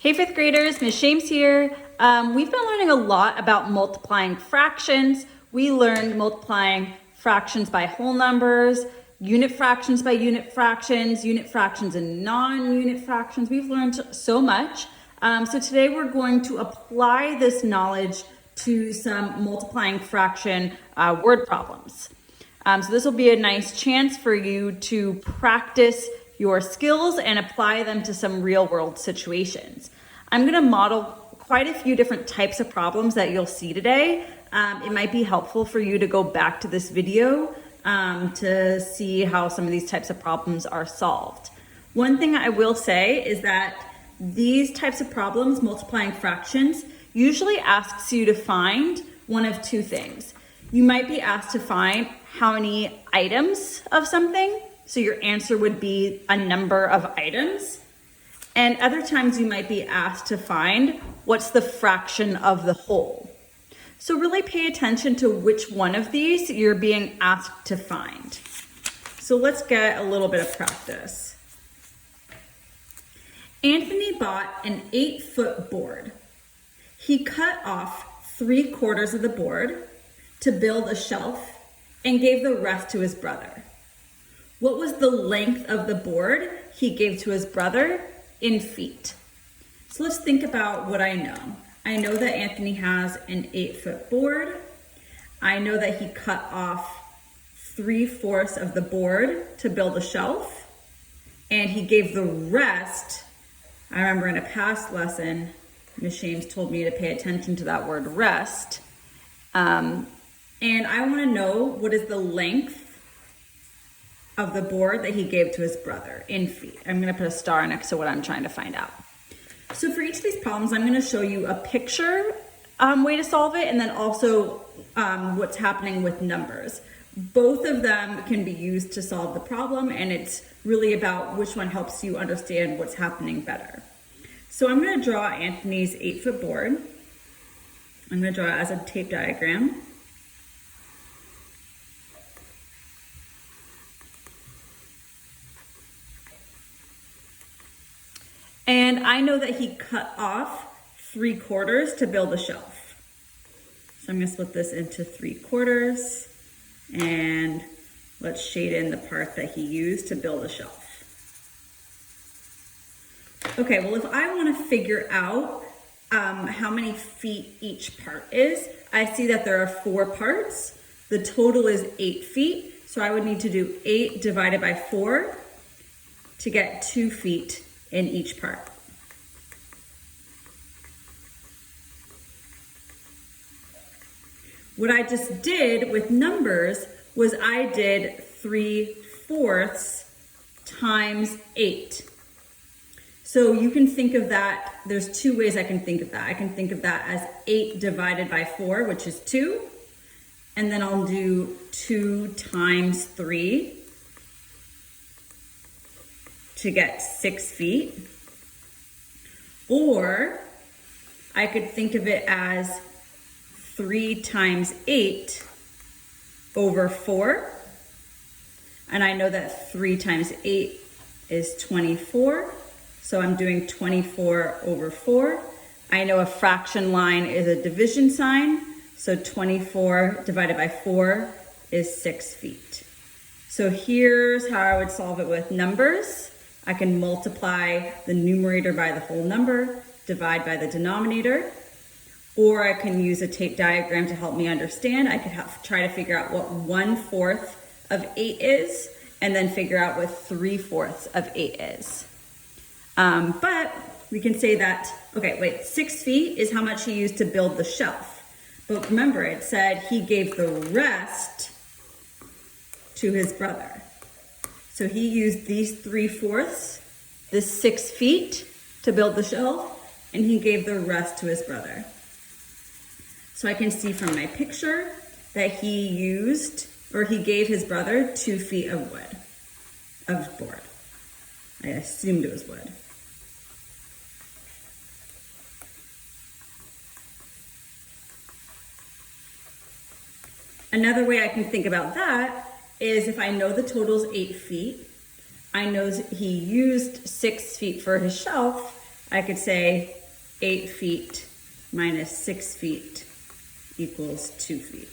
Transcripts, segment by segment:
Hey fifth graders, Ms. Shames here. We've been learning a lot about multiplying fractions. We learned multiplying fractions by whole numbers, unit fractions by unit fractions and non-unit fractions. We've learned so much. So today we're going to apply this knowledge to some multiplying fraction word problems. So this will be a nice chance for you to practice your skills and apply them to some real world situations. I'm going to model quite a few different types of problems that you'll see today. It might be helpful for you to go back to this video to see how some of these types of problems are solved. One thing I will say is that these types of problems, multiplying fractions, usually asks you to find one of two things. You might be asked to find how many items of something. So your answer would be a number of items. And other times you might be asked to find what's the fraction of the whole. So really pay attention to which one of these you're being asked to find. So let's get a little bit of practice. Anthony bought an 8-foot board. He cut off 3/4 of the board to build a shelf and gave the rest to his brother. What was the length of the board he gave to his brother in feet? So let's think about what I know. I know that Anthony has an 8-foot board. I know that he cut off 3/4 of the board to build a shelf, and he gave the rest. I remember in a past lesson, Ms. Shames told me to pay attention to that word rest. And I want to know what is the length of the board that he gave to his brother in feet. I'm going to put a star next to what I'm trying to find out. So for each of these problems, I'm going to show you a picture way to solve it, and then also what's happening with numbers. Both of them can be used to solve the problem, and it's really about which one helps you understand what's happening better. So I'm going to draw Anthony's 8-foot board. I'm going to draw it as a tape diagram. And I know that he cut off 3/4 to build a shelf. So I'm going to split this into 3/4, and let's shade in the part that he used to build a shelf. Okay, well, if I want to figure out how many feet each part is, I see that there are 4 parts. The total is 8 feet. So I would need to do 8 divided by 4 to get 2 feet in each part. What I just did with numbers was I did 3/4 times 8. So you can think of that, there's 2 ways I can think of that. I can think of that as 8 divided by 4, which is 2. And then I'll do 2 times 3 to get 6 feet. Or I could think of it as 3 times 8 over 4. And I know that 3 times 8 is 24. So I'm doing 24 over 4. I know a fraction line is a division sign. So 24 divided by 4 is 6 feet. So here's how I would solve it with numbers. I can multiply the numerator by the whole number, divide by the denominator, or I can use a tape diagram to help me understand. I could try to figure out what 1/4 of 8 is, and then figure out what 3/4 of 8 is. But we can say that, okay, wait, 6 feet is how much he used to build the shelf. But remember, it said he gave the rest to his brother. So he used these 3/4, this 6 feet to build the shelf, and he gave the rest to his brother. So I can see from my picture that he gave his brother 2 feet of wood, of board. I assumed it was wood. Another way I can think about that is if I know the total is 8 feet, I know he used 6 feet for his shelf, I could say 8 feet minus 6 feet equals 2 feet.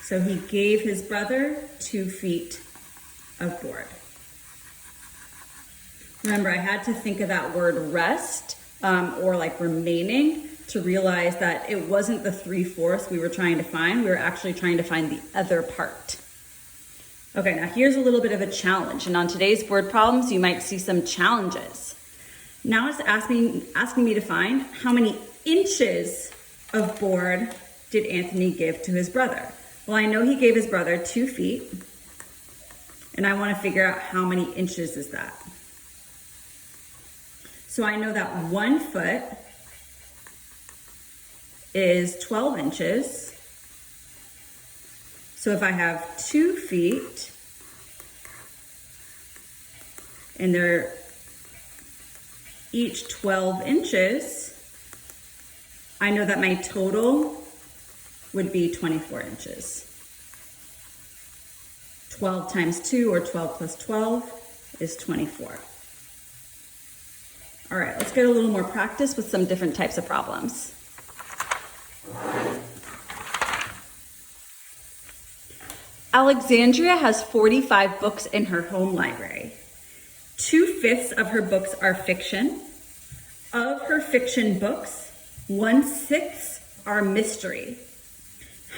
So he gave his brother 2 feet of board. Remember, I had to think of that word rest or like remaining to realize that it wasn't the 3/4 we were trying to find. We were actually trying to find the other part. Okay, now here's a little bit of a challenge. And on today's board problems, you might see some challenges. Now it's asking me to find how many inches of board did Anthony give to his brother. Well, I know he gave his brother 2 feet, and I want to figure out how many inches is that. So I know that 1 foot is 12 inches. So if I have 2 feet, and they're each 12 inches, I know that my total would be 24 inches. 12 times 2, or 12 plus 12, is 24. All right, let's get a little more practice with some different types of problems. Alexandria has 45 books in her home library. 2/5 of her books are fiction. Of her fiction books, 1/6 are mystery.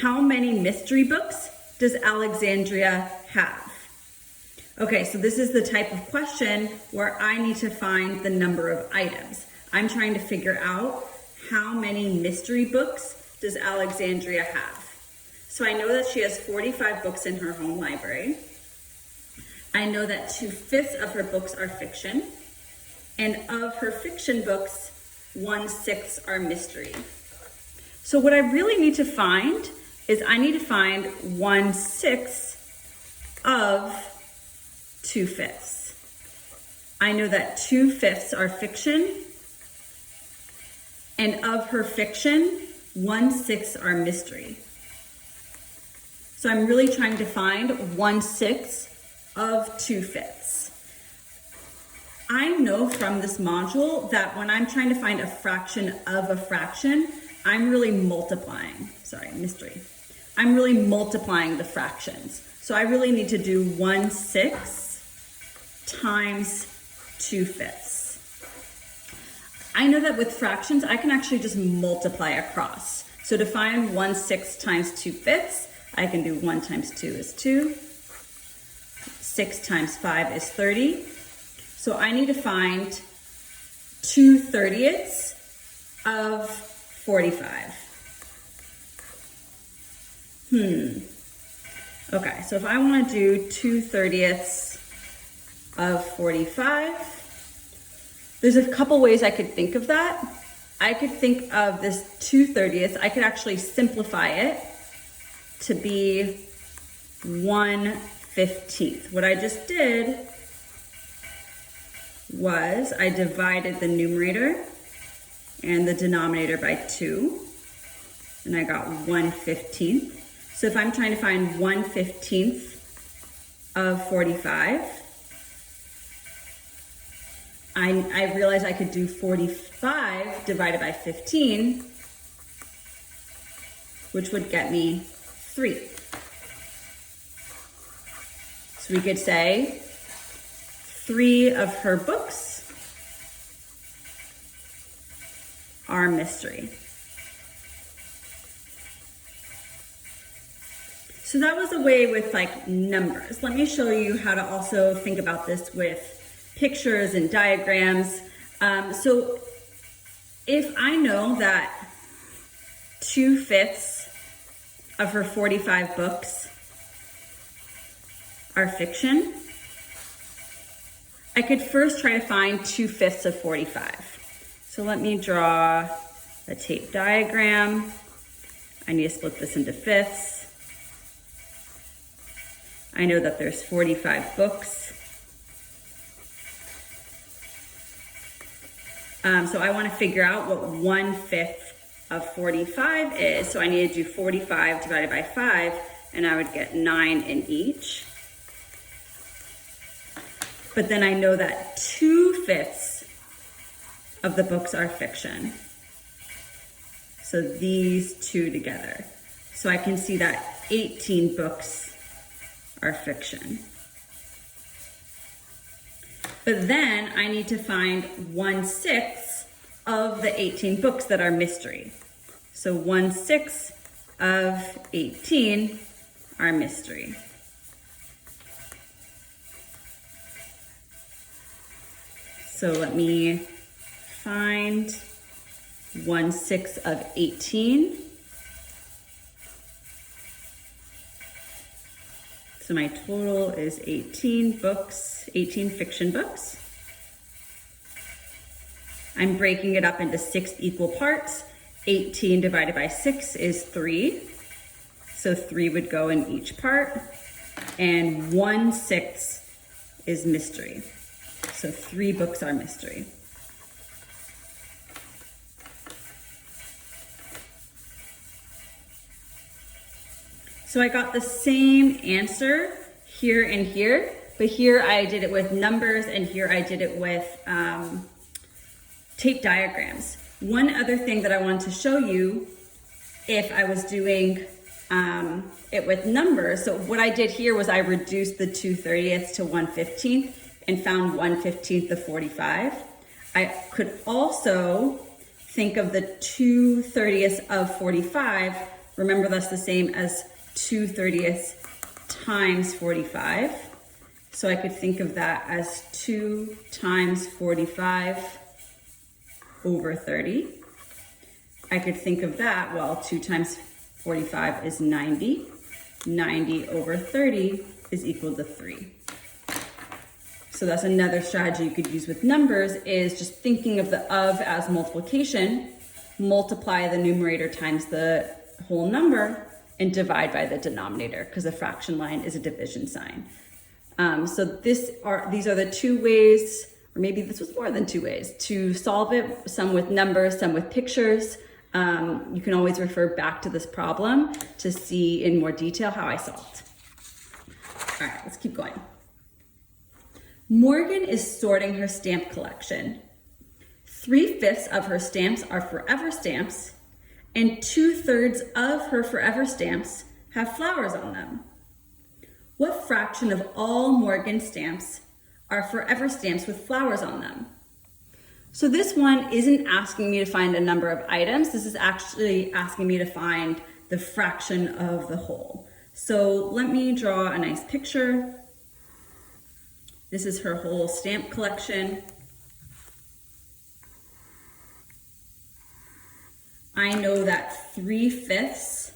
How many mystery books does Alexandria have? Okay, so this is the type of question where I need to find the number of items. I'm trying to figure out how many mystery books does Alexandria have. So I know that she has 45 books in her home library. I know that 2/5 of her books are fiction. And of her fiction books, 1/6 are mystery. So what I really need to find is I need to find 1/6 of 2/5. I know that 2/5 are fiction, and of her fiction, 1/6 are mystery. So I'm really trying to find 1/6 of 2/5. I know from this module that when I'm trying to find a fraction of a fraction, I'm really multiplying, mystery. I'm really multiplying the fractions. So I really need to do 1/6 times 2/5. I know that with fractions, I can actually just multiply across. So to find 1/6 times 2/5, I can do 1 times 2 is 2. 6 times 5 is 30. So I need to find 2/30 of 45. Okay, so if I want to do 2/30 of 45, there's a couple ways I could think of that. I could think of this 2/30, I could actually simplify it to be 1/15. What I just did was I divided the numerator and the denominator by 2, and I got 1/15. So if I'm trying to find 1/15 of 45, I realized I could do 45 divided by 15, which would get me 3. So we could say 3 of her books are mystery. So that was a way with like numbers. Let me show you how to also think about this with pictures and diagrams. So if I know that 2/5 of her 45 books are fiction, I could first try to find 2/5 of 45. So let me draw a tape diagram. I need to split this into fifths. I know that there's 45 books. So I want to figure out what 1/5 of 45 is. So I need to do 45 divided by 5, and I would get 9 in each. but then I know that 2/5 of the books are fiction. So these two together. So I can see that 18 books are fiction. But then I need to find 1/6 of the 18 books that are mystery. So 1/6 of 18 are mystery. So let me find 1/6 of 18. So my total is 18 books, 18 fiction books. I'm breaking it up into 6 equal parts. 18 divided by 6 is 3. So 3 would go in each part. And 1/6 is mystery. So 3 books are mystery. So I got the same answer here and here, but here I did it with numbers and here I did it with tape diagrams. One other thing that I wanted to show you, if I was doing it with numbers, so what I did here was I reduced the 2/30ths to 1/15 and found 1/15 of 45. I could also think of the 2/30ths of 45. Remember, that's the same as 2/30ths times 45. So I could think of that as 2 times 45 over 30. I could think of that, well, 2 times 45 is 90. 90 over 30 is equal to 3. So that's another strategy you could use with numbers, is just thinking of the of as multiplication, multiply the numerator times the whole number, and divide by the denominator, because a fraction line is a division sign. So these are the 2 ways, or maybe this was more than 2 ways, to solve it, some with numbers, some with pictures. You can always refer back to this problem to see in more detail how I solved. All right, let's keep going. Morgan is sorting her stamp collection. 3/5 of her stamps are forever stamps, and 2/3 of her forever stamps have flowers on them. What fraction of all Morgan stamps are forever stamps with flowers on them? So this one isn't asking me to find a number of items. This is actually asking me to find the fraction of the whole. So let me draw a nice picture. This is her whole stamp collection. I know that 3/5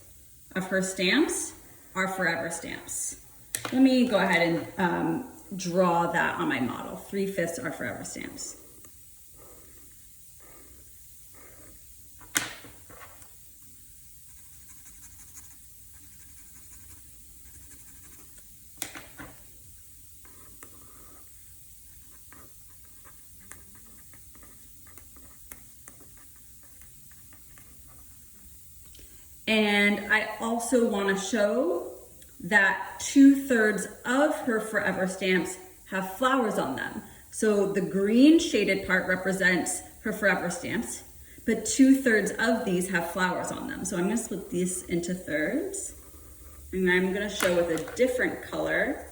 of her stamps are forever stamps. Let me go ahead and draw that on my model. 3/5 are forever stamps. And I also want to show that 2/3 of her forever stamps have flowers on them. So the green shaded part represents her forever stamps, but 2/3 of these have flowers on them. So I'm going to split these into thirds, and I'm going to show with a different color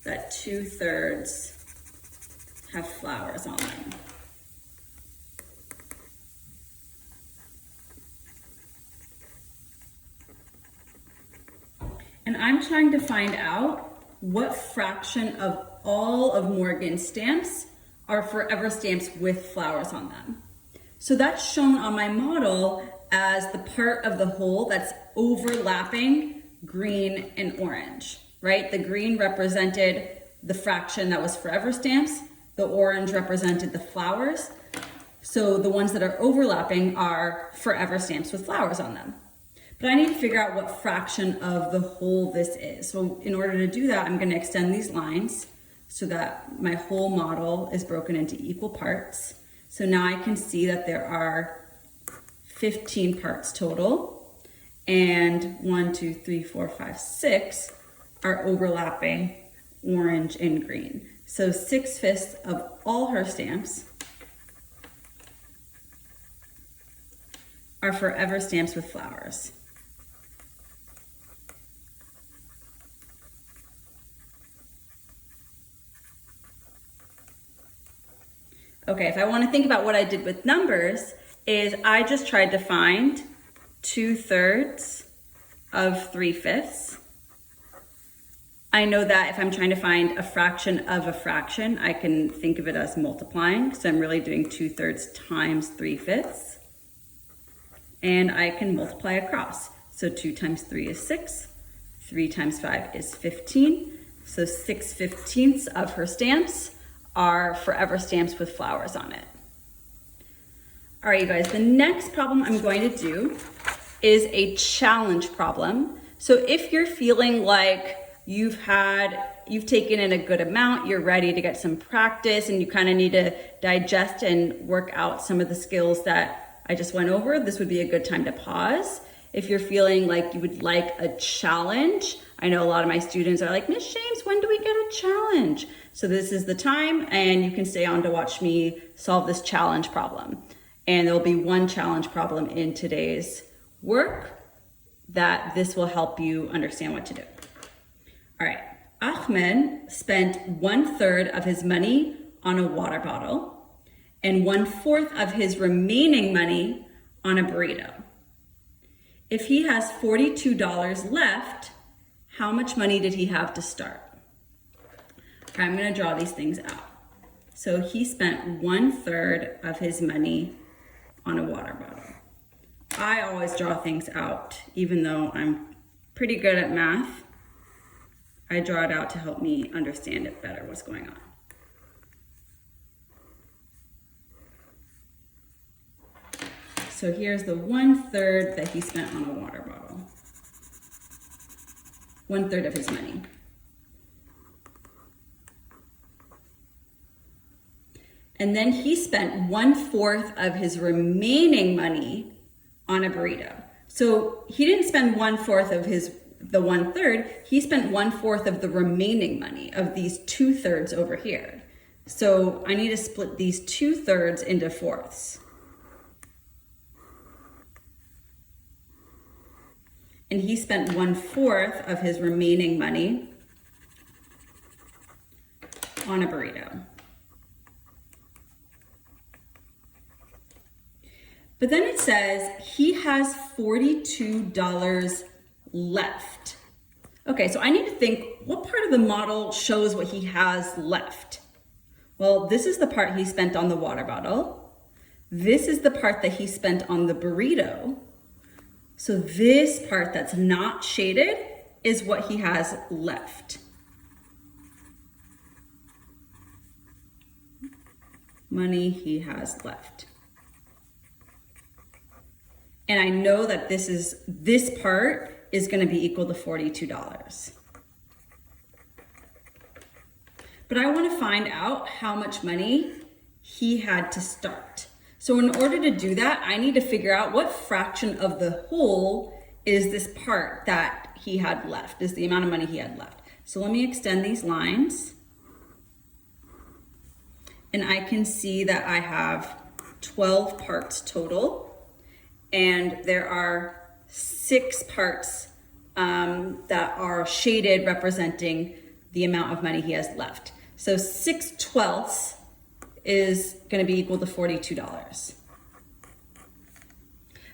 that 2/3 have flowers on them. And I'm trying to find out what fraction of all of Morgan's stamps are forever stamps with flowers on them. So that's shown on my model as the part of the whole that's overlapping green and orange, right? The green represented the fraction that was forever stamps. The orange represented the flowers. So the ones that are overlapping are forever stamps with flowers on them. But I need to figure out what fraction of the whole this is. So in order to do that, I'm going to extend these lines so that my whole model is broken into equal parts. So now I can see that there are 15 parts total, and 1, 2, 3, 4, 5, 6 are overlapping orange and green. So 6/5 of all her stamps are forever stamps with flowers. Okay, if I want to think about what I did with numbers, is I just tried to find 2/3 of 3/5. I know that if I'm trying to find a fraction of a fraction, I can think of it as multiplying. So I'm really doing 2/3 times 3/5. And I can multiply across. So 2 times 3 is 6, 3 times 5 is 15. So 6/15 of her stamps are forever stamps with flowers on it. All right, you guys, the next problem I'm going to do is a challenge problem. So if you're feeling like you've taken in a good amount, you're ready to get some practice, and you kind of need to digest and work out some of the skills that I just went over, this would be a good time to pause. If you're feeling like you would like a challenge, I know a lot of my students are like, Miss James, when do we get a challenge? So this is the time, and you can stay on to watch me solve this challenge problem. And there'll be one challenge problem in today's work that this will help you understand what to do. All right, Ahmed spent 1/3 of his money on a water bottle and 1/4 of his remaining money on a burrito. If he has $42 left, how much money did he have to start? Okay, I'm gonna draw these things out. So he spent 1/3 of his money on a water bottle. I always draw things out, even though I'm pretty good at math. I draw it out to help me understand it better, what's going on. So here's the 1/3 that he spent on a water bottle. 1/3 of his money. And then he spent 1/4 of his remaining money on a burrito. So he didn't spend 1/4 of the 1/3, he spent 1/4 of the remaining money of these 2/3 over here. So I need to split these 2/3 into fourths. And he spent 1/4 of his remaining money on a burrito. But then it says he has $42 left. Okay, so I need to think, what part of the model shows what he has left? Well, this is the part he spent on the water bottle. This is the part that he spent on the burrito. So this part that's not shaded is what he has left. Money he has left. And I know that this part is going to be equal to $42. But I want to find out how much money he had to start. So in order to do that, I need to figure out what fraction of the whole is this part that he had left, is the amount of money he had left. So let me extend these lines. And I can see that I have 12 parts total. And there are 6 parts that are shaded representing the amount of money he has left. So 6/12 is going to be equal to $42.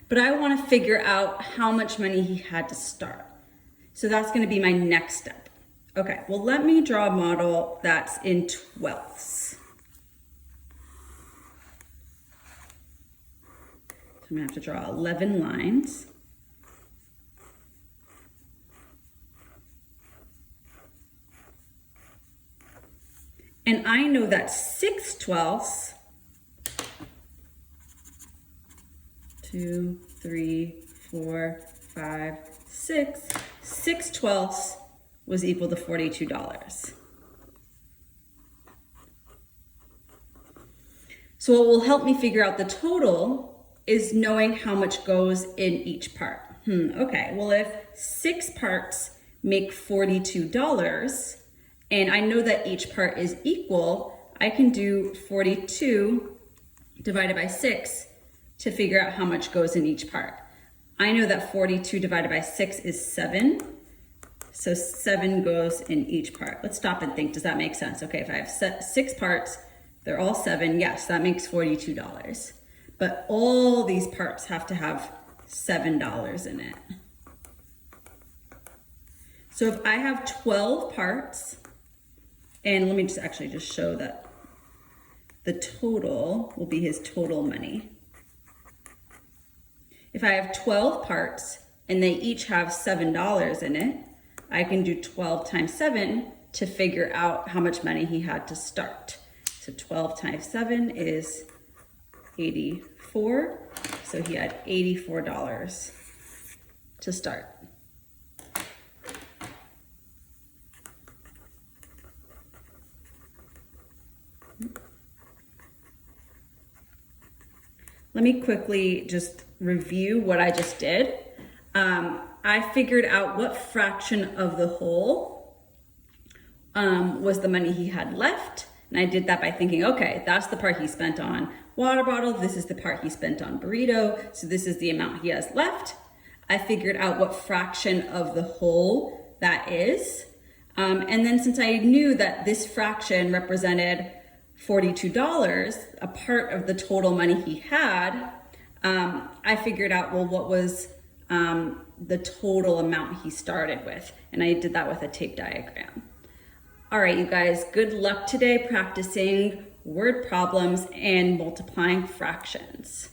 But I want to figure out how much money he had to start. So that's going to be my next step. Okay, well, let me draw a model that's in 12ths. So I'm going to have to draw 11 lines. And I know that 6/12, 2, 3, 4, 5, 6, 6/12 was equal to $42. So what will help me figure out the total is knowing how much goes in each part. Okay, well, if 6 parts make $42, and I know that each part is equal, I can do 42 divided by 6 to figure out how much goes in each part. I know that 42 divided by 6 is 7, so 7 goes in each part. Let's stop and think, does that make sense? Okay, if I have 6 parts, they're all 7, yes, that makes $42. But all these parts have to have $7 in it. So if I have 12 parts, and let me just actually just show that the total will be his total money. If I have 12 parts and they each have $7 in it, I can do 12 times 7 to figure out how much money he had to start. So 12 times 7 is 84. So he had $84 to start. Let me quickly just review what I just did. I figured out what fraction of the whole was the money he had left. And I did that by thinking, okay, that's the part he spent on water bottle. This is the part he spent on burrito. So this is the amount he has left. I figured out what fraction of the whole that is. And then since I knew that this fraction represented $42, a part of the total money he had, I figured out, well, what was the total amount he started with? And I did that with a tape diagram. All right, you guys, good luck today practicing word problems and multiplying fractions.